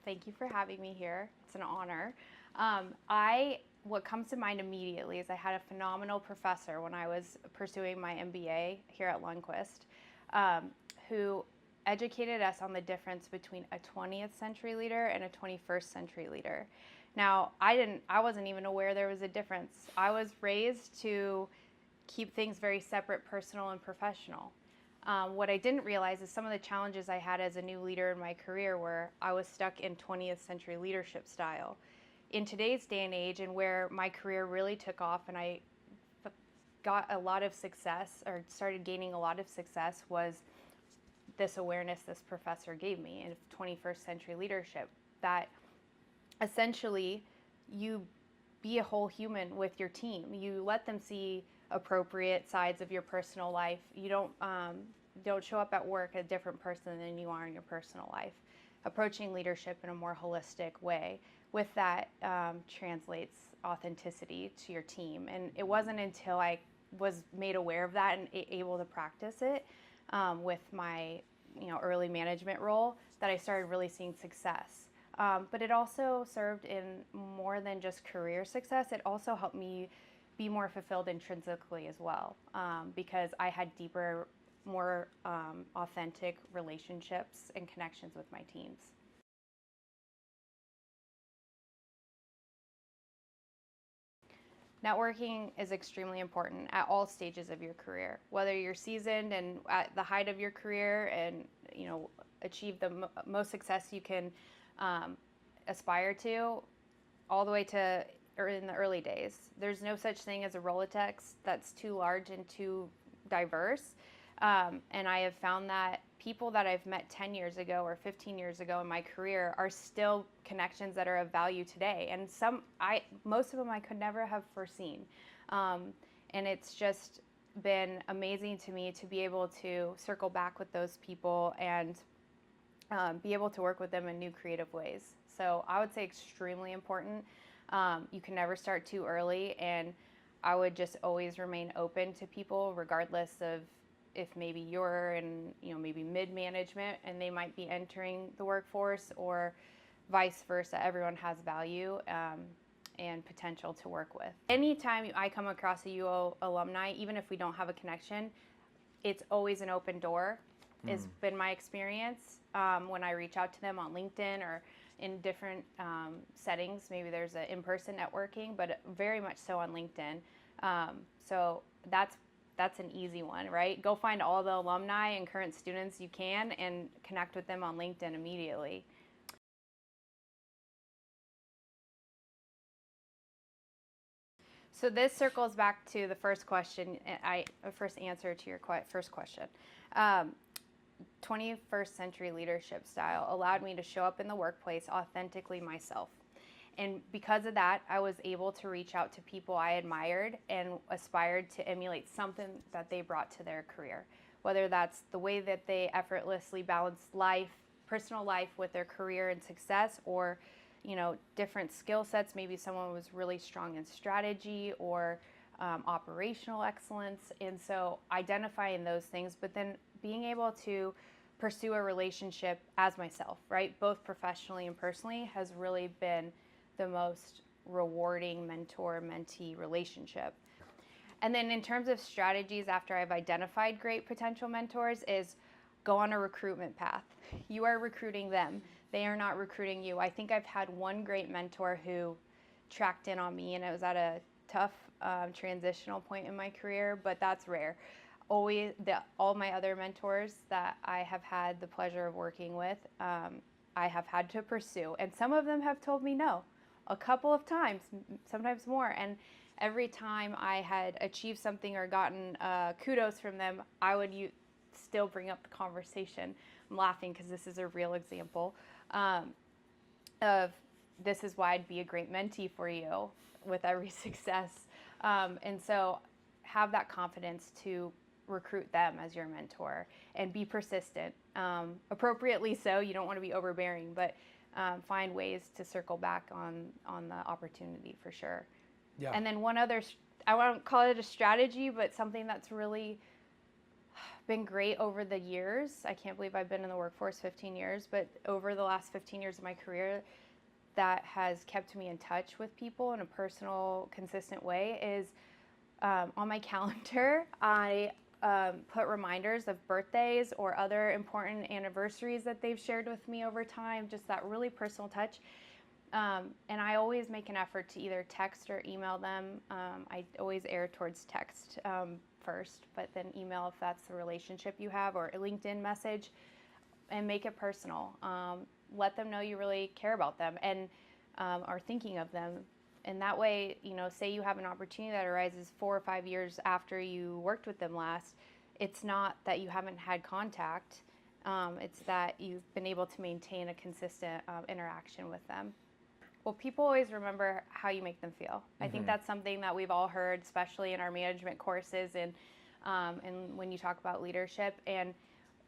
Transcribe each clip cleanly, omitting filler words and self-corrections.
Thank you for having me here. It's an honor. What comes to mind immediately is I had a phenomenal professor when I was pursuing my MBA here at Lundquist, who educated us on the difference between a 20th century leader and a 21st century leader. Now, I wasn't even aware there was a difference. I was raised to keep things very separate, personal and professional. What I didn't realize is some of the challenges I had as a new leader in my career where I was stuck in 20th century leadership style. In today's day and age, and where my career really took off and I got a lot of success or started gaining a lot of success, was this awareness this professor gave me in 21st century leadership, that essentially you be a whole human with your team. You let them see appropriate sides of your personal life. You don't show up at work a different person than you are in your personal life. Approaching leadership in a more holistic way. With that translates authenticity to your team. And it wasn't until I was made aware of that and able to practice it with my early management role that I started really seeing success. But it also served in more than just career success. It also helped me be more fulfilled intrinsically as well, because I had deeper, more authentic relationships and connections with my teams. Networking is extremely important at all stages of your career, whether you're seasoned and at the height of your career and achieve the most success you can aspire to, all the way to in the early days. There's no such thing as a Rolodex that's too large and too diverse. And I have found that people that I've met 10 years ago or 15 years ago in my career are still connections that are of value today. And most of them I could never have foreseen. And it's just been amazing to me to be able to circle back with those people and be able to work with them in new creative ways. So I would say extremely important. You can never start too early, and I would just always remain open to people regardless of if maybe you're in maybe mid-management and they might be entering the workforce, or vice versa. Everyone has value and potential to work with. Anytime I come across a UO alumni, even if we don't have a connection, it's always an open door. Has been my experience when I reach out to them on LinkedIn or in different settings. Maybe there's an in-person networking, but very much so on LinkedIn. So that's an easy one, right? Go find all the alumni and current students you can and connect with them on LinkedIn immediately. So this circles back to the first question, first answer to your first question. 21st century leadership style allowed me to show up in the workplace authentically myself. And because of that, I was able to reach out to people I admired and aspired to emulate something that they brought to their career. Whether that's the way that they effortlessly balance life, personal life with their career and success, or different skill sets. Maybe someone was really strong in strategy or operational excellence. And so identifying those things, but then being able to pursue a relationship as myself, right? Both professionally and personally has really been the most rewarding mentor-mentee relationship. And then in terms of strategies after I've identified great potential mentors is go on a recruitment path. You are recruiting them. They are not recruiting you. I think I've had one great mentor who tracked in on me, and it was at a tough transitional point in my career, but that's rare. All my other mentors that I have had the pleasure of working with, I have had to pursue. And some of them have told me no a couple of times, sometimes more. And every time I had achieved something or gotten kudos from them, I would still bring up the conversation. I'm laughing because this is a real example of this is why I'd be a great mentee for you with every success. And so have that confidence to recruit them as your mentor and be persistent, appropriately so. You don't want to be overbearing, but find ways to circle back on the opportunity for sure. Yeah. And then one other, I won't call it a strategy, but something that's really been great over the years. I can't believe I've been in the workforce 15 years, but over the last 15 years of my career, that has kept me in touch with people in a personal, consistent way is on my calendar, I put reminders of birthdays or other important anniversaries that they've shared with me over time, just that really personal touch. And I always make an effort to either text or email them. I always err towards text first, but then email if that's the relationship you have, or a LinkedIn message, and make it personal. Let them know you really care about them and are thinking of them. And that way, say you have an opportunity that arises 4 or 5 years after you worked with them last, it's not that you haven't had contact, it's that you've been able to maintain a consistent interaction with them. Well, people always remember how you make them feel. I think that's something that we've all heard, especially in our management courses and when you talk about leadership. And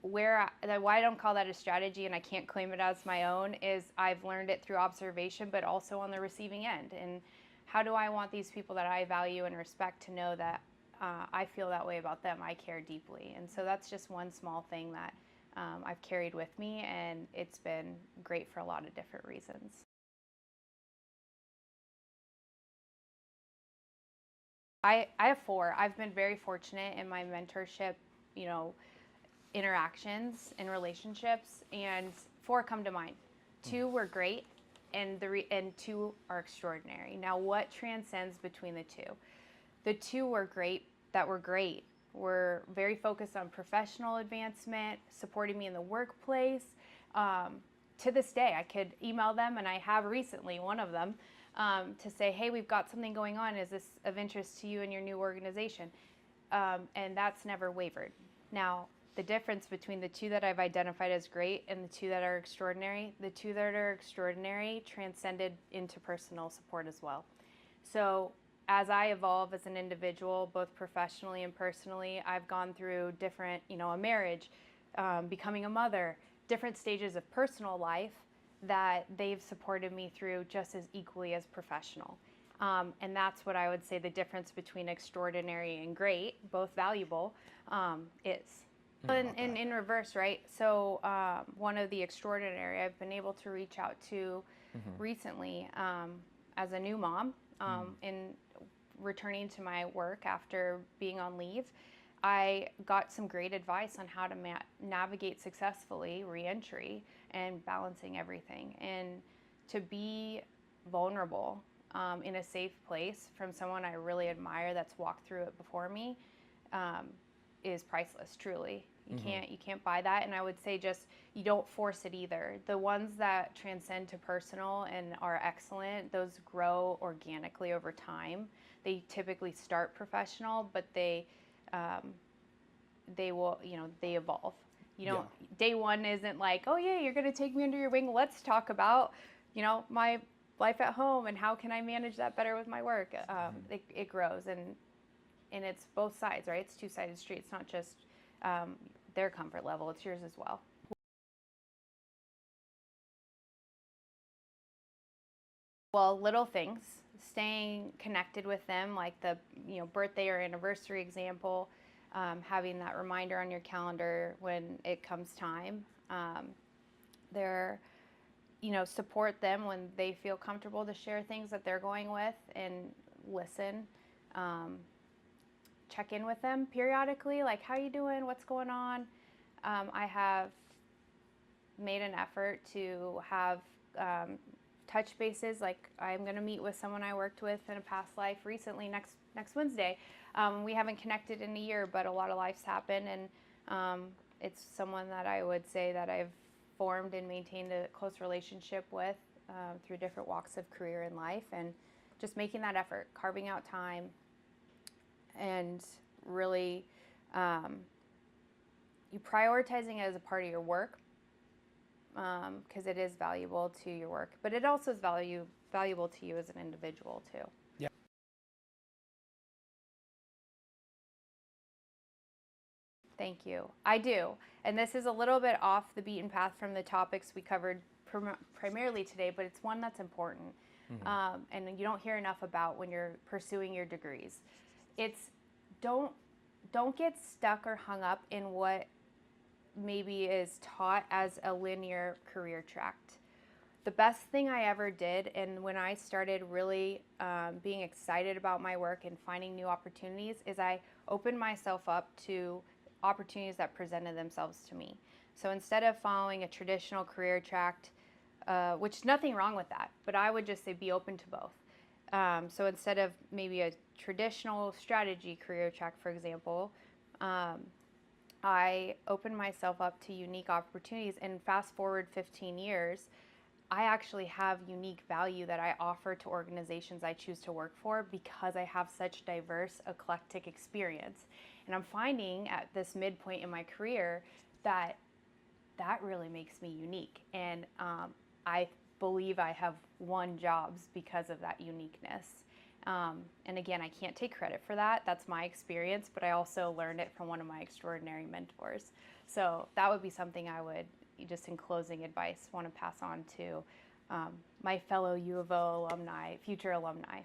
why I don't call that a strategy and I can't claim it as my own is I've learned it through observation, but also on the receiving end. And how do I want these people that I value and respect to know that I feel that way about them? I care deeply. And so that's just one small thing that I've carried with me, and it's been great for a lot of different reasons. I have 4. I've been very fortunate in my mentorship, interactions and relationships, and 4 come to mind. 2 were great, and 2 are extraordinary. Now, what transcends between the 2? The 2 were great. Were very focused on professional advancement, supporting me in the workplace. To this day, I could email them, and I have recently, one of them, to say, hey, we've got something going on. Is this of interest to you and your new organization? And that's never wavered. Now, the difference between the 2 that I've identified as great and the 2 that are extraordinary, the 2 that are extraordinary transcended into personal support as well. So as I evolve as an individual, both professionally and personally, I've gone through different, a marriage, becoming a mother, different stages of personal life that they've supported me through just as equally as professional. And that's what I would say the difference between extraordinary and great, both valuable, is. And in reverse, right? So one of the extraordinary I've been able to reach out to recently as a new mom in returning to my work after being on leave. I got some great advice on how to navigate successfully re-entry and balancing everything, and to be vulnerable in a safe place from someone I really admire that's walked through it before me is priceless, truly. You can't buy that. And I would say just, you don't force it either. The ones that transcend to personal and are excellent, those grow organically over time. They typically start professional, but they will, they evolve. Day one isn't like, oh yeah, you're going to take me under your wing. Let's talk about, my life at home and how can I manage that better with my work. It grows, and it's both sides, right? It's two-sided street. It's not just their comfort level, it's yours as well. Well, little things, staying connected with them, like the birthday or anniversary example, having that reminder on your calendar when it comes time. Support them when they feel comfortable to share things that they're going with, and listen. Check in with them periodically, like, how you doing, what's going on. I have made an effort to have touch bases, like I'm going to meet with someone I worked with in a past life recently next Wednesday. We haven't connected in a year, but a lot of lives happen, and it's someone that I would say that I've formed and maintained a close relationship with through different walks of career and life, and just making that effort, carving out time, and really you prioritizing it as a part of your work, because it is valuable to your work, but it also is valuable to you as an individual too. Yeah. Thank you. I do. And this is a little bit off the beaten path from the topics we covered primarily today, but it's one that's important. And you don't hear enough about when you're pursuing your degrees. It's don't don't get stuck or hung up in what maybe is taught as a linear career track. The best thing I ever did, and when I started really being excited about my work and finding new opportunities, is I opened myself up to opportunities that presented themselves to me. So instead of following a traditional career track, which nothing wrong with that, but I would just say be open to both. So instead of maybe a traditional strategy career track, for example, I opened myself up to unique opportunities. And fast forward 15 years, I actually have unique value that I offer to organizations I choose to work for because I have such diverse, eclectic experience. And I'm finding at this midpoint in my career that that really makes me unique. And I believe I have won jobs because of that uniqueness. And again, I can't take credit for that. That's my experience, but I also learned it from one of my extraordinary mentors. So that would be something I would, just in closing advice, want to pass on to my fellow U of O alumni, future alumni.